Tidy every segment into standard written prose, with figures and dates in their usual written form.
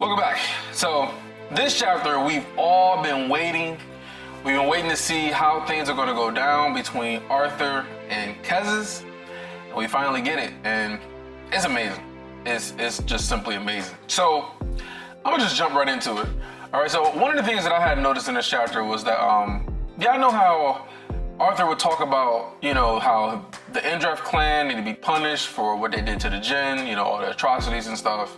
Welcome back. So this chapter, we've all been waiting. We've been waiting to see how things are going to go down between Arthur and Kezess. And we finally get it. And it's amazing. It's just simply amazing. So I'm going to just jump right into it. All right. So one of the things that I had noticed in this chapter was that, I know how Arthur would talk about, how the Indrath clan need to be punished for what they did to the Jinn, all the atrocities and stuff.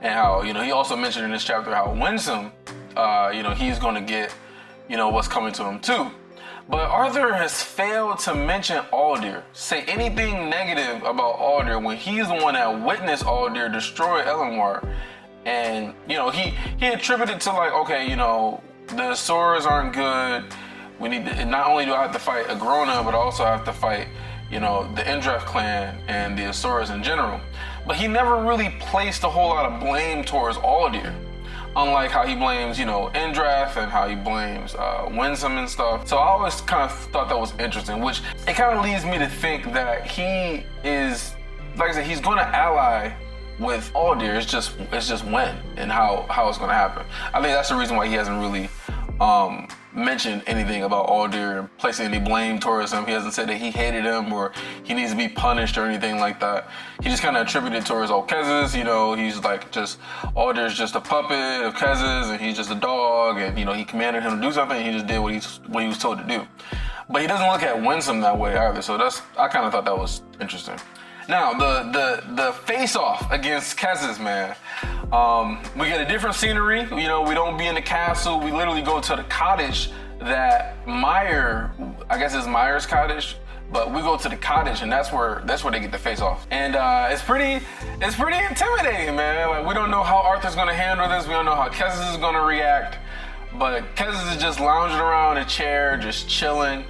And how, he also mentioned in this chapter how Winsome, he's going to get, what's coming to him too. But Arthur has failed to mention Aldir, say anything negative about Aldir when he's the one that witnessed Aldir destroy Elenwar. And, he attributed to like, okay, the Swords aren't good. We need to, not only do I have to fight Agrona, but I also have to fight, the Indrath clan and the Asuras in general. But he never really placed a whole lot of blame towards Aldir. Unlike how he blames, Indrath and how he blames Winsome and stuff. So I always kind of thought that was interesting, which it kind of leads me to think that he is, like I said, he's going to ally with Aldir. It's just when and how it's going to happen. I think that's the reason why he hasn't really mentioned anything about Aldir and placing any blame towards him. He hasn't said that he hated him or he needs to be punished or anything like that. He just kind of attributed towards Kezess, he's like just, Aldir's just a puppet of Kezess and he's just a dog and, he commanded him to do something and he just did what he was told to do. But he doesn't look at Winsome that way either, so I kind of thought that was interesting. Now, the face-off against Kezess, man. We get a different scenery. We don't be in the castle. We literally go to the cottage that Meyer, I guess it's Meyer's cottage, but we go to the cottage and that's where they get the face-off. And it's pretty intimidating, man. Like, we don't know how Arthur's gonna handle this. We don't know how Kezess is gonna react. But Kezess is just lounging around in a chair, just chilling.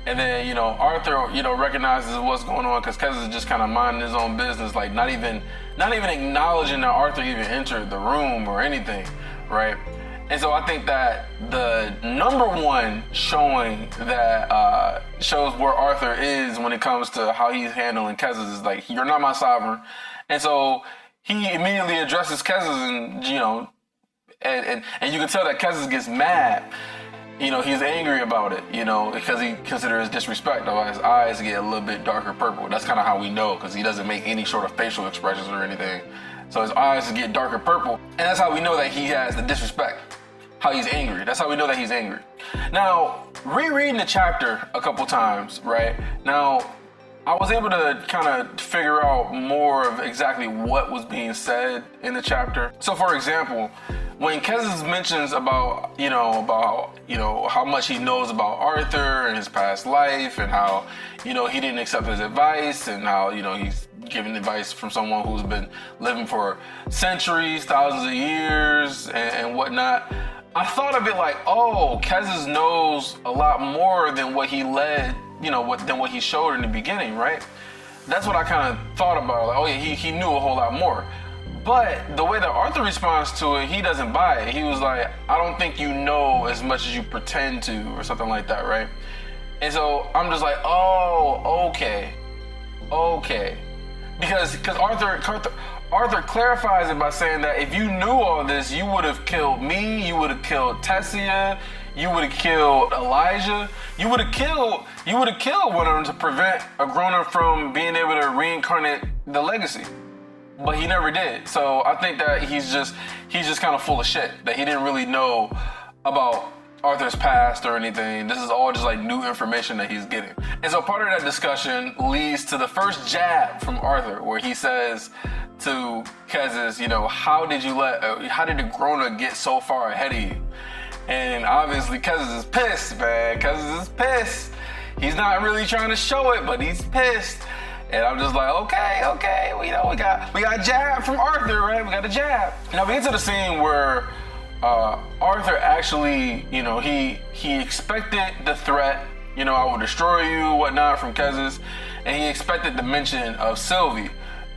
And then, Arthur, recognizes what's going on because Kezess is just kind of minding his own business, like not even acknowledging that Arthur even entered the room or anything, right? And so I think that the number one showing that shows where Arthur is when it comes to how he's handling Kezess is like, you're not my sovereign. And so he immediately addresses Kezess and, and you can tell that Kezess gets mad. He's angry about it, because he considers disrespect. His eyes get a little bit darker purple. That's kind of how we know, because he doesn't make any sort of facial expressions or anything. So his eyes get darker purple. And that's how we know that he has the disrespect, how he's angry. That's how we know that he's angry. Now, rereading the chapter a couple times, right? Now, I was able to kind of figure out more of exactly what was being said in the chapter. So, for example, when Kezess mentions about how much he knows about Arthur and his past life and how, he didn't accept his advice and how, he's giving advice from someone who's been living for centuries, thousands of years and whatnot, I thought of it like, oh, Kezess knows a lot more than what he led, than what he showed in the beginning, right? That's what I kind of thought about. Like, oh yeah, he knew a whole lot more. But the way that Arthur responds to it, he doesn't buy it. He was like, I don't think you know as much as you pretend to, or something like that, right? And so I'm just like, oh, okay. Because Arthur clarifies it by saying that if you knew all this, you would have killed me, you would have killed Tessia, you would have killed Elijah, you would have killed one of them to prevent Agrona from being able to reincarnate the legacy. But he never did. So I think that he's just kind of full of shit, that he didn't really know about Arthur's past or anything. This is all just like new information that he's getting. And so part of that discussion leads to the first jab from Arthur, where he says to Kezess, how did Agrona get so far ahead of you? And obviously Kezess is pissed, man. Kezess is pissed. He's not really trying to show it, but he's pissed. And I'm just like, okay, we got a jab from Arthur, right? We got a jab. Now we get to the scene where Arthur actually, he expected the threat, I will destroy you, whatnot, from Kezess, and he expected the mention of Sylvie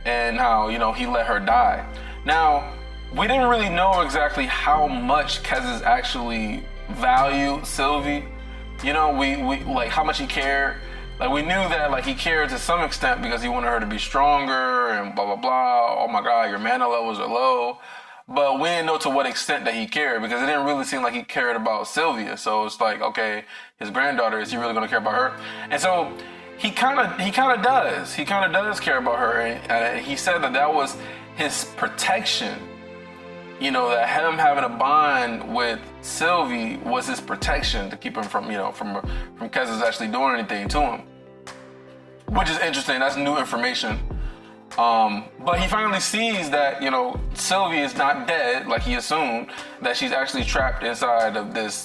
and how, he let her die. Now, we didn't really know exactly how much Kezess actually valued Sylvie, we like how much he cared. Like, we knew that, like, he cared to some extent because he wanted her to be stronger and blah, blah, blah. Oh my God, your mana levels are low. but we didn't know to what extent that he cared, because it didn't really seem like he cared about Sylvia. So it's like, okay, his granddaughter, is he really going to care about her? And so he kind of does. He kind of does care about her, and he said that was his protection. You know, that him having a bond with Sylvie was his protection to keep him from Kezess actually doing anything to him, which is interesting. That's new information. But he finally sees that, you know, Sylvie is not dead like he assumed, that she's actually trapped inside of this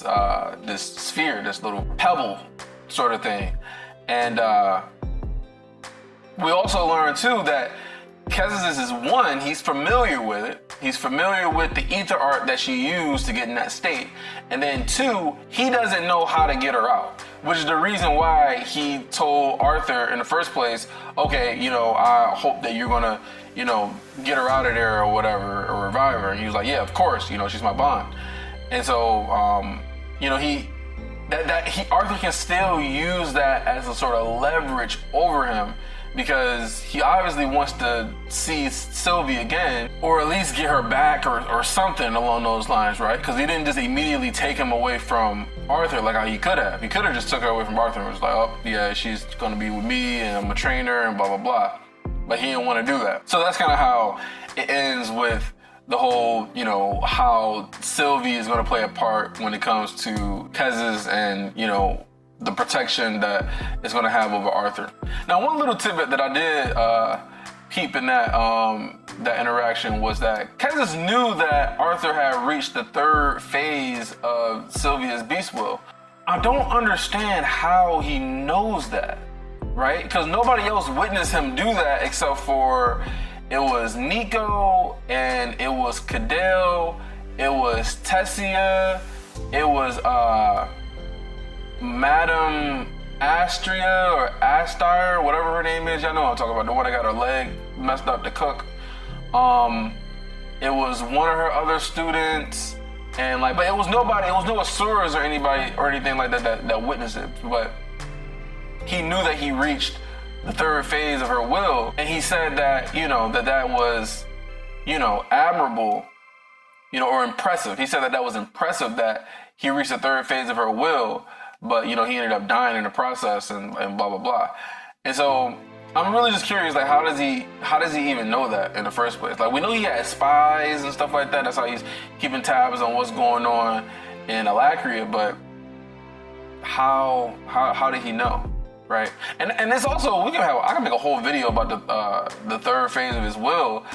this sphere, this little pebble sort of thing. And we also learn too that Kezess is one, he's familiar with it. He's familiar with the ether art that she used to get in that state. And then two, he doesn't know how to get her out, which is the reason why he told Arthur in the first place, okay, you know, I hope that you're gonna, you know, get her out of there or whatever, or revive her. And he was like, yeah, of course, you know, she's my bond. And so, you know, Arthur can still use that as a sort of leverage over him, because he obviously wants to see Sylvie again, or at least get her back, or something along those lines, right? Because he didn't just immediately take him away from Arthur like how he could have. He could have just took her away from Arthur and was like, oh yeah, she's gonna be with me and I'm a trainer and blah, blah, blah. But he didn't want to do that. So that's kind of how it ends with the whole, you know, how Sylvie is gonna play a part when it comes to Kezess and, you know, the protection that it's going to have over Arthur. Now, one little tidbit that I did peep in that that interaction was that Kezess knew that Arthur had reached the third phase of Sylvia's beast will. I don't understand how he knows that, right? Because nobody else witnessed him do that except for, it was Nico, and it was Cadell, it was Tessia, it was Madam Astria or Astar, whatever her name is. Y'all know what I'm talking about. The one that got her leg messed up to cook. It was one of her other students, and like, but it was nobody. It was no Asuras or anybody or anything like that witnessed it. But he knew that he reached the third phase of her will, and he said that, you know, that was, you know, admirable, you know, or impressive. He said that was impressive that he reached the third phase of her will. But, you know, he ended up dying in the process and blah, blah, blah. And so I'm really just curious, like, how does he even know that in the first place? Like, we know he had spies and stuff like that. That's how he's keeping tabs on what's going on in Alacria. But how did he know, right? And this also, I can make a whole video about the third phase of his will,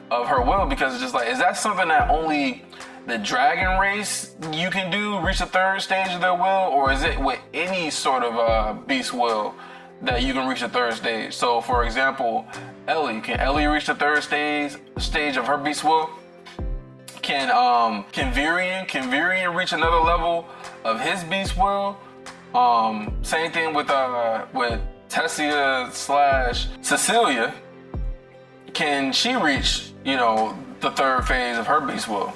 of her will, because it's just like, is that something that only the dragon race you can do, reach the third stage of their will, or is it with any sort of beast will that you can reach the third stage? So, for example, can Ellie reach the third stage of her beast will? Can Virian reach another level of his beast will? Same thing with Tessia / Cecilia. Can she reach, you know, the third phase of her beast will?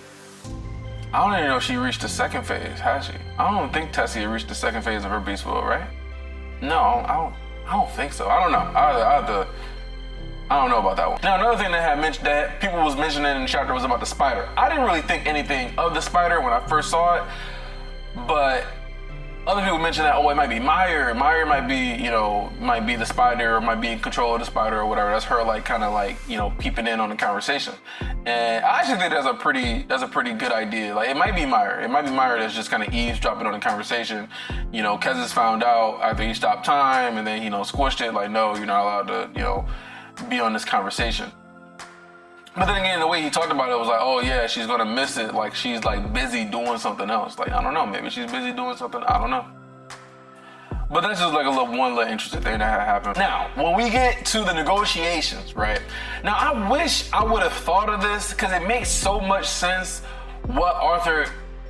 I don't even know if she reached the second phase, has she? I don't think Tessia reached the second phase of her beast will, right? No, I don't think so. I don't know. I don't know about that one. Now, another thing that people was mentioning in the chapter was about the spider. I didn't really think anything of the spider when I first saw it, but other people mentioned that, oh, it might be Meyer. Meyer might be the spider, or might be in control of the spider or whatever. That's her, like, kind of like, you know, peeping in on the conversation. And I actually think that's a pretty good idea. Like, it might be Meyer. It might be Meyer that's just kind of eavesdropping on the conversation. You know, Kezess found out after he stopped time, and then, you know, squished it, like, no, you're not allowed to, you know, be on this conversation. But then again, the way he talked about it was like, oh yeah, she's gonna miss it. Like, she's like busy doing something else. Like, I don't know, maybe she's busy doing something. I don't know. But that's just like one little interesting thing that had happened. Now, when we get to the negotiations, right? Now, I wish I would have thought of this, because it makes so much sense what Arthur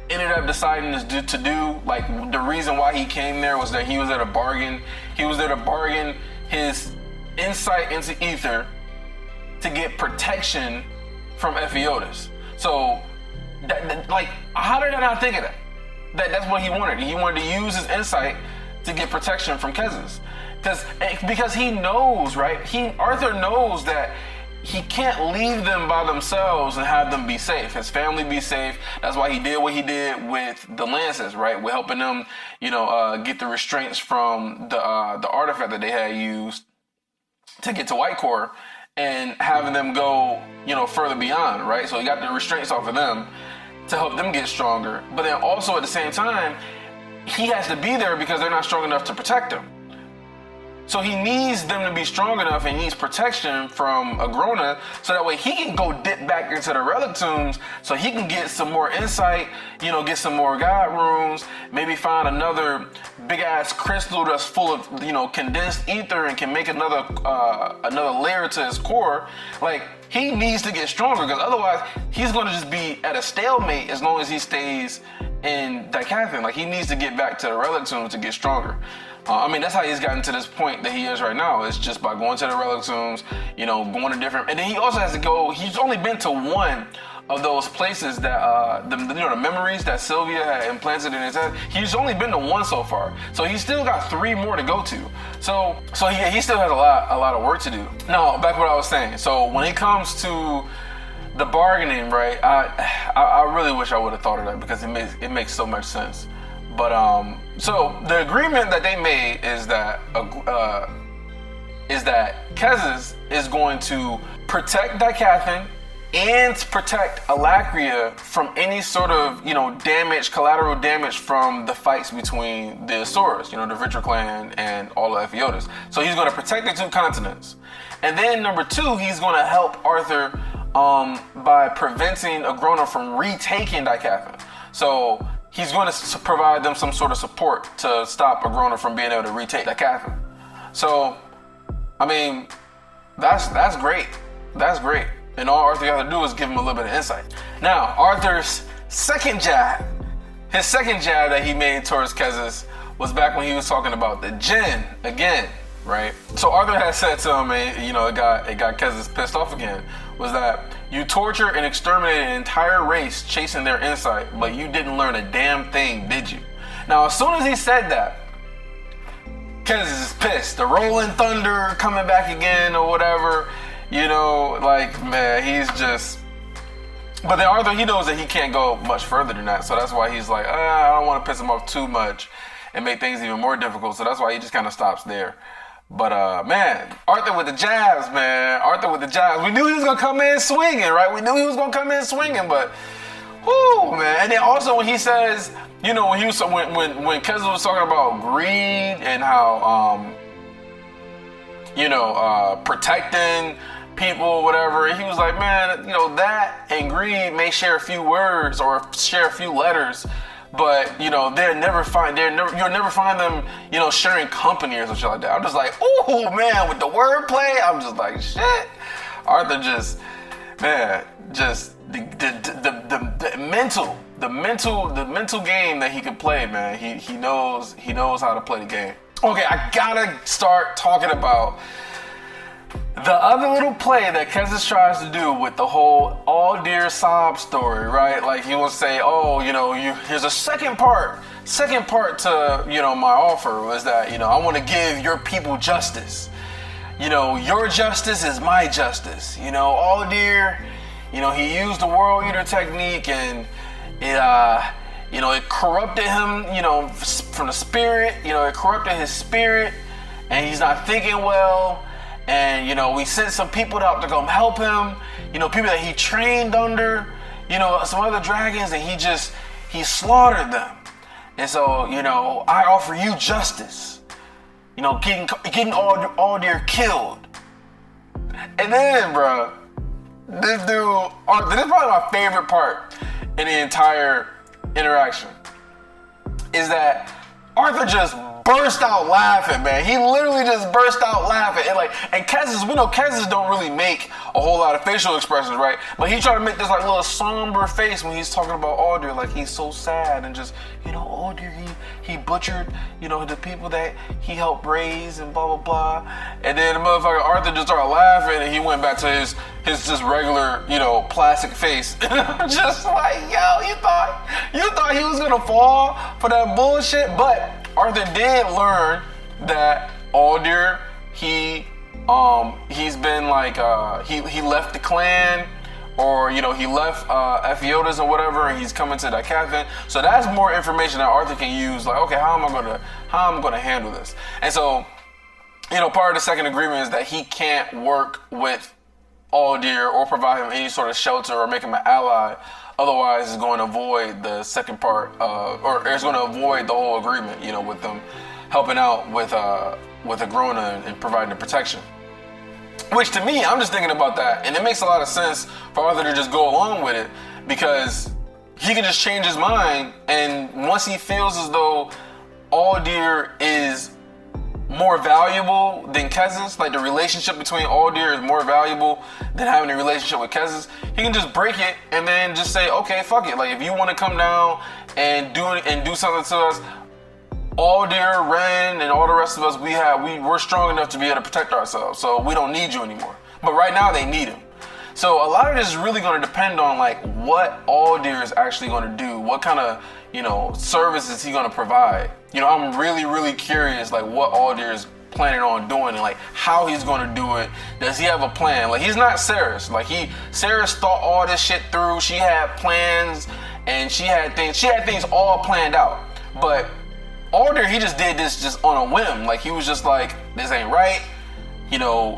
ended up deciding to do. Like, the reason why he came there was that he was there to bargain. He was there to bargain his insight into ether to get protection from Ephiodus. So, like, how did I not think of that? That's what he wanted. He wanted to use his insight to get protection from Kezess. Because he knows, right? Arthur knows that he can't leave them by themselves and have them be safe, his family be safe. That's why he did what he did with the Lances, right? We're helping them, get the restraints from the artifact that they had used to get to White Core, and having them go, further beyond, right? So he got the restraints off of them to help them get stronger. But then also at the same time, he has to be there because they're not strong enough to protect him. So he needs them to be strong enough, and he needs protection from Agrona, so that way he can go dip back into the relic tombs, so he can get some more insight, get some more god runes, maybe find another big ass crystal that's full of, condensed ether and can make another layer to his core. Like, he needs to get stronger, because otherwise he's going to just be at a stalemate as long as he stays in Decathlon. Like, he needs to get back to the relic tombs to get stronger. That's how he's gotten to this point that he is right now. It's just by going to the relic tombs, going to different, and then he also has to go. He's only been to one of those places that the memories that Sylvia had implanted in his head. He's only been to one so far, so he's still got 3 more to go to. So he still has a lot of work to do. Now, back to what I was saying. So when it comes to the bargaining, right? I really wish I would have thought of that, because it makes so much sense. But so the agreement that they made is that Kezess is going to protect Decathlon and protect Alacria from any sort of collateral damage from the fights between the Asurus, the Victor clan and all of Epiotis. So he's going to protect the 2 continents, and then number 2, he's going to help Arthur by preventing Agrona from retaking Decathlon. So he's going to provide them some sort of support to stop Agrona from being able to retake Decathlon. So, that's great. That's great. And all Arthur got to do is give him a little bit of insight. Now, Arthur's second jab that he made towards Kezess was back when he was talking about the Jinn again, right? So Arthur had said to him, and it got Kezess pissed off again, was that you torture and exterminate an entire race chasing their insight, but you didn't learn a damn thing, did you? Now, as soon as he said that, Kezess is pissed. The Rolling Thunder coming back again or whatever, man, he's just... But then Arthur, he knows that he can't go much further than that, so that's why he's like, I don't want to piss him off too much and make things even more difficult, so that's why he just kind of stops there. But, man, Arthur with the jabs, man. Arthur with the jabs. We knew he was going to come in swinging, right? We knew he was going to come in swinging, but, whoo, man. And then also when he says, when Kezess was talking about greed and how, protecting people, whatever, he was like, man, that and greed may share a few words or share a few letters, but you'll never find them, sharing company or something like that. I'm just like, ooh, man, with the wordplay, I'm just like, shit. Arthur just, man, just the mental game that he can play, man. He knows how to play the game. Okay, I gotta start talking about the other little play that Kezess tries to do with the whole Aldir sob story, right? Like, he will say, here's a second part to, my offer was that, I want to give your people justice. Your justice is my justice. Aldir, he used the World Eater technique, and it corrupted him, from the spirit, it corrupted his spirit, and he's not thinking well. And, we sent some people out to come help him, people that he trained under, some other dragons, and he slaughtered them. And so, I offer you justice, getting Aldir killed. And then, bro, this dude, Arthur, this is probably my favorite part in the entire interaction, is that Arthur just burst out laughing, man. He literally just burst out laughing. And Kezess, we know Kezess don't really make a whole lot of facial expressions, right? But he tried to make this little somber face when he's talking about Aldir, like he's so sad and just, Aldir, he butchered, the people that he helped raise and blah, blah, blah. And then the motherfucker Arthur just started laughing, and he went back to his just regular, plastic face. Just like, yo, you thought he was gonna fall for that bullshit? But Arthur did learn that Aldir, he He's been like he left the clan, or he left Ephiodus or whatever, and he's coming to Dicathon. So that's more information that Arthur can use. Like, okay, how am I gonna handle this? And so, part of the second agreement is that he can't work with Aldir or provide him any sort of shelter or make him an ally. Otherwise, it's going to avoid the second part, or it's going to avoid the whole agreement. With them helping out with Agrona and providing the protection. Which to me, I'm just thinking about that, and it makes a lot of sense for Arthur to just go along with it, because he can just change his mind, and once he feels as though Aldir is more valuable than Kezess, like the relationship between Aldir is more valuable than having a relationship with Kezess, he can just break it and then just say, okay, fuck it. Like, if you want to come down and do something to us, Aldir, Ren, and all the rest of us, we're strong enough to be able to protect ourselves, so we don't need you anymore. But right now they need him. So a lot of this is really going to depend on like what Aldir is actually going to do, what kind of services he's going to provide. I'm really, really curious like what Aldir is planning on doing and like how he's going to do it. Does he have a plan? Like, he's not Ceres. Like, Ceres thought all this shit through. She had plans and she had things all planned out. But Aldir, he just did this just on a whim. Like, he was just like, this ain't right.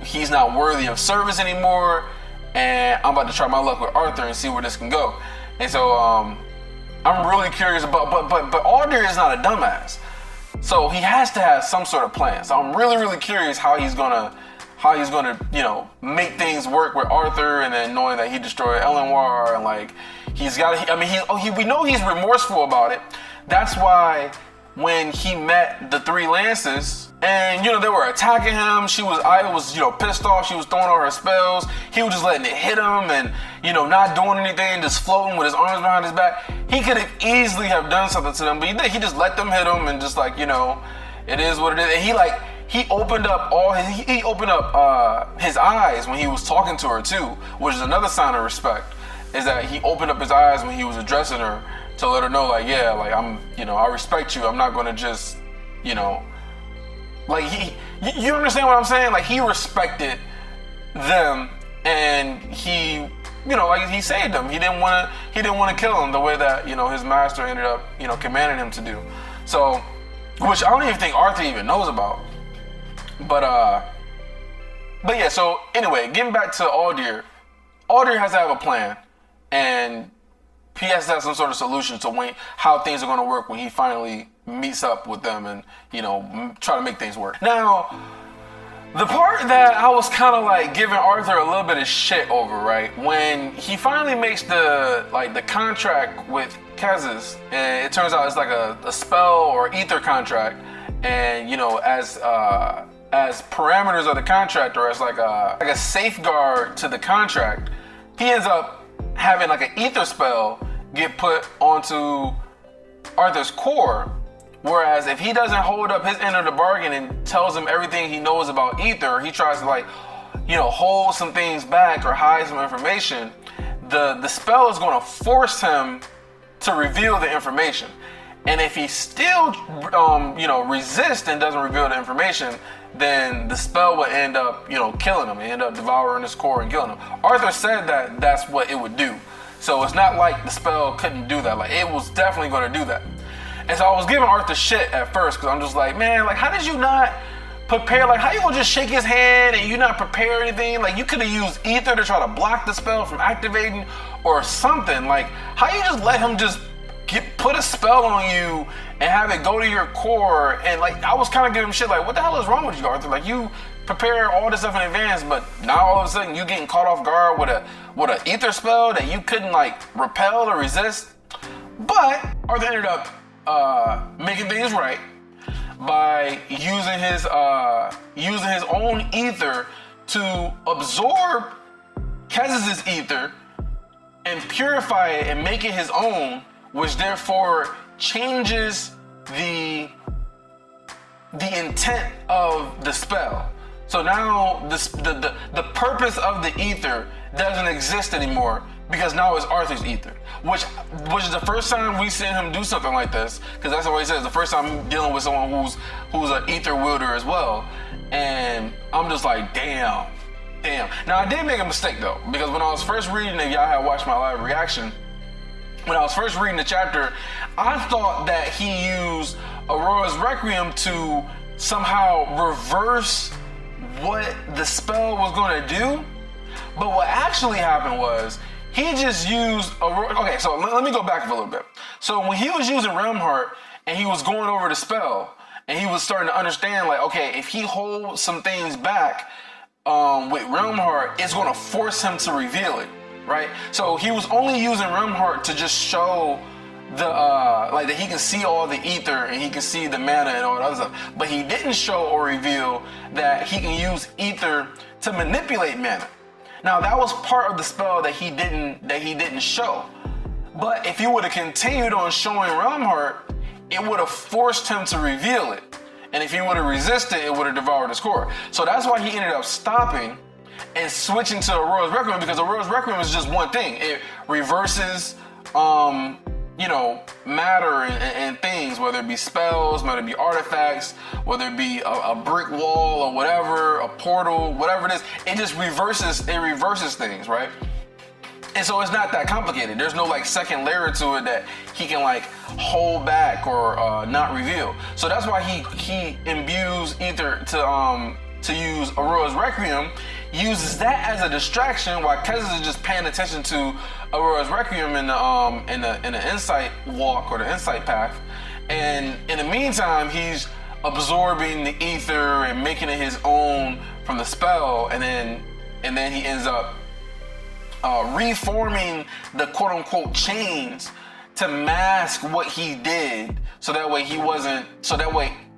He's not worthy of service anymore, and I'm about to try my luck with Arthur and see where this can go. And so I'm really curious about, but Aldir is not a dumbass, so he has to have some sort of plan. So I'm really, really curious how he's gonna make things work with Arthur, and then knowing that he destroyed Elenwar, and like we know he's remorseful about it. That's why when he met the three lances, and they were attacking him, Aya was pissed off. She was throwing all her spells. He was just letting it hit him, and not doing anything, just floating with his arms behind his back. He could have easily have done something to them, but he just let them hit him, and just like it is what it is. And he opened up his eyes when he was talking to her too, which is another sign of respect. Is that he opened up his eyes when he was addressing her, to let her know, like, yeah, like, I respect you. I'm not gonna just, like, you understand what I'm saying? Like, he respected them, and he, like, he saved them. He didn't want to kill him the way that, his master ended up, commanding him to do. So, which I don't even think Arthur even knows about. But yeah, so anyway, getting back to Aldir has to have a plan, and he has to have some sort of solution to how things are going to work when he finally meets up with them and, try to make things work. Now, the part that I was kind of like giving Arthur a little bit of shit over, right? When he finally makes the contract with Kezess, and it turns out it's like a spell or ether contract, and, as parameters of the contract, or as like a safeguard to the contract, he ends up having like an ether spell get put onto Arthur's core, whereas if he doesn't hold up his end of the bargain and tells him everything he knows about ether, he tries to like hold some things back or hide some information, the spell is going to force him to reveal the information. And if he still resists and doesn't reveal the information, then the spell would end up killing him. It end up devouring his core and killing him. Arthur said that that's what it would do. So it's not like the spell couldn't do that. Like, it was definitely going to do that. And so I was giving Arthur shit at first, because I'm just like, man, like, how did you not prepare? Like, how you gonna just shake his hand and you not prepare anything? Like, you could have used ether to try to block the spell from activating or something. Like, how you just let him just put a spell on you and have it go to your core? And like, I was kind of giving him shit like, what the hell is wrong with you, Arthur? Like, you prepare all this stuff in advance, but now all of a sudden you getting caught off guard with a ether spell that you couldn't like repel or resist. But Arthur ended up making things right by using his own ether to absorb Kezess' ether and purify it and make it his own, which therefore changes the intent of the spell. So now the purpose of the ether doesn't exist anymore, because now it's Arthur's ether, which is the first time we've seen him do something like this, because that's what he says, the first time dealing with someone who's an ether wielder as well. And I'm just like, damn. Now I did make a mistake though, because when I was first reading it, y'all had watched my live reaction. When I was first reading the chapter, I thought that he used Aurora's Requiem to somehow reverse what the spell was going to do. But what actually happened was he just used Aurora. Okay, so let me go back a little bit. So when he was using Realm Heart and he was going over the spell and he was starting to understand, like, okay, if he holds some things back with Realm Heart, it's going to force him to reveal it, right? So he was only using Realm Heart to just show the like that he can see all the ether and he can see the mana and all that other stuff, but he didn't show or reveal that he can use ether to manipulate mana. Now that was part of the spell that he didn't show. But if he would have continued on showing Realm Heart, it would have forced him to reveal it. And if he would have resisted, it would have devoured his core. So that's why he ended up stopping and switching to Aurora's Requiem, because Aurora's Requiem is just one thing. It reverses matter and things, whether it be spells, whether it be artifacts, whether it be a brick wall or whatever, a portal, whatever it is, it just reverses things, right? And so it's not that complicated. There's no like second layer to it that he can like hold back or not reveal. So that's why he imbues Ether to use Aurora's Requiem, uses that as a distraction while Kezess is just paying attention to Aurora's Requiem in the insight walk or the insight path. And in the meantime, he's absorbing the ether and making it his own from the spell, and then he ends up reforming the quote unquote chains to mask what he did, so that way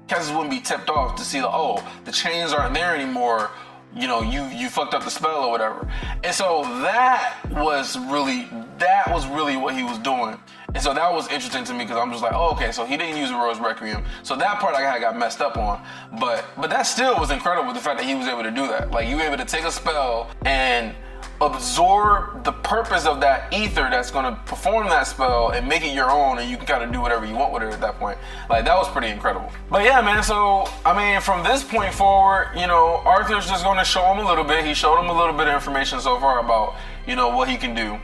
Kezess wouldn't be tipped off to see the chains aren't there anymore. You fucked up the spell or whatever. And so that was really what he was doing. And so that was interesting to me, because I'm just like, okay, so he didn't use Aurora's Requiem. So that part I got messed up on. But that still was incredible, the fact that he was able to do that. Like, you were able to take a spell and absorb the purpose of that ether that's going to perform that spell and make it your own, and you can kind of do whatever you want with it at that point. Like, that was pretty incredible. But yeah, man, so I mean, from this point forward, Arthur's just going to show him a little bit. He showed him a little bit of information so far about what he can do,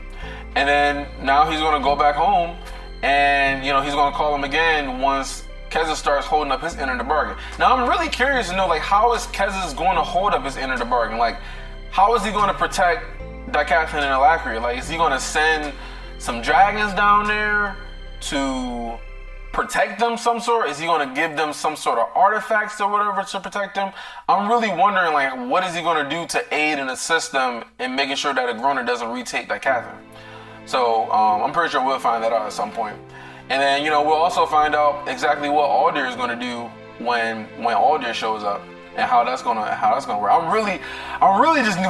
and then now he's going to go back home, and he's going to call him again once Kezess starts holding up his end of the bargain. Now I'm really curious to know, like, how is Kezess going to hold up his end of the bargain? Like, how is he going to protect Dicathon and Alacria? Like, is he going to send some dragons down there to protect them some sort? Is he going to give them some sort of artifacts or whatever to protect them? I'm really wondering, like, what is he going to do to aid and assist them in making sure that Agrona doesn't retake Dicathon? So I'm pretty sure we'll find that out at some point. And then, we'll also find out exactly what Aldir is going to do when Aldir shows up, and how that's gonna work.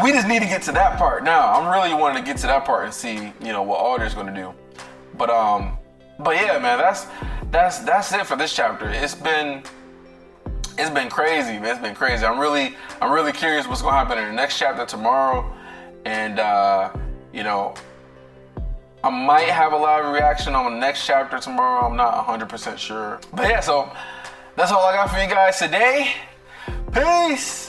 We just need to get to that part now. I'm really wanting to get to that part and see, what Aldir's gonna do. But yeah, man, that's it for this chapter. It's been crazy, man. It's been crazy. I'm really curious what's gonna happen in the next chapter tomorrow, and I might have a live reaction on the next chapter tomorrow. I'm not 100% sure. But yeah, so that's all I got for you guys today. Peace!